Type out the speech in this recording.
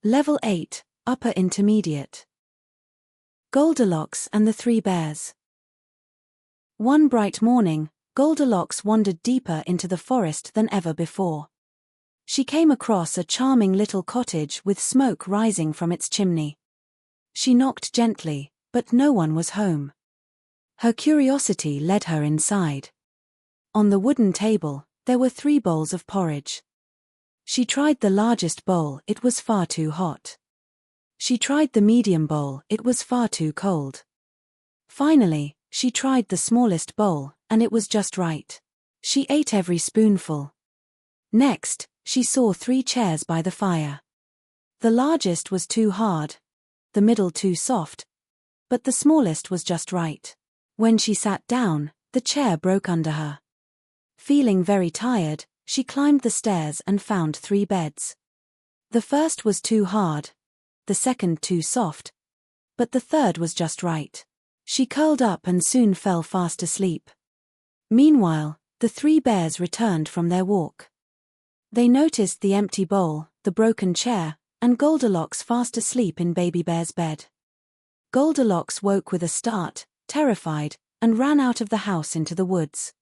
Level 8, Upper Intermediate. Goldilocks and the Three Bears. One bright morning, Goldilocks wandered deeper into the forest than ever before. She came across a charming little cottage with smoke rising from its chimney. She knocked gently, but no one was home. Her curiosity led her inside. On the wooden table, there were 3 bowls of porridge. She tried the largest bowl, it was far too hot. She tried the medium bowl, it was far too cold. Finally, she tried the smallest bowl, and it was just right. She ate every spoonful. Next, she saw 3 chairs by the fire. The largest was too hard, the middle too soft, but the smallest was just right. When she sat down, the chair broke under her. Feeling very tired, she climbed the stairs and found 3 beds. The first was too hard, the second too soft, but the third was just right. She curled up and soon fell fast asleep. Meanwhile, the 3 bears returned from their walk. They noticed the empty bowl, the broken chair, and Goldilocks fast asleep in Baby Bear's bed. Goldilocks woke with a start, terrified, and ran out of the house into the woods.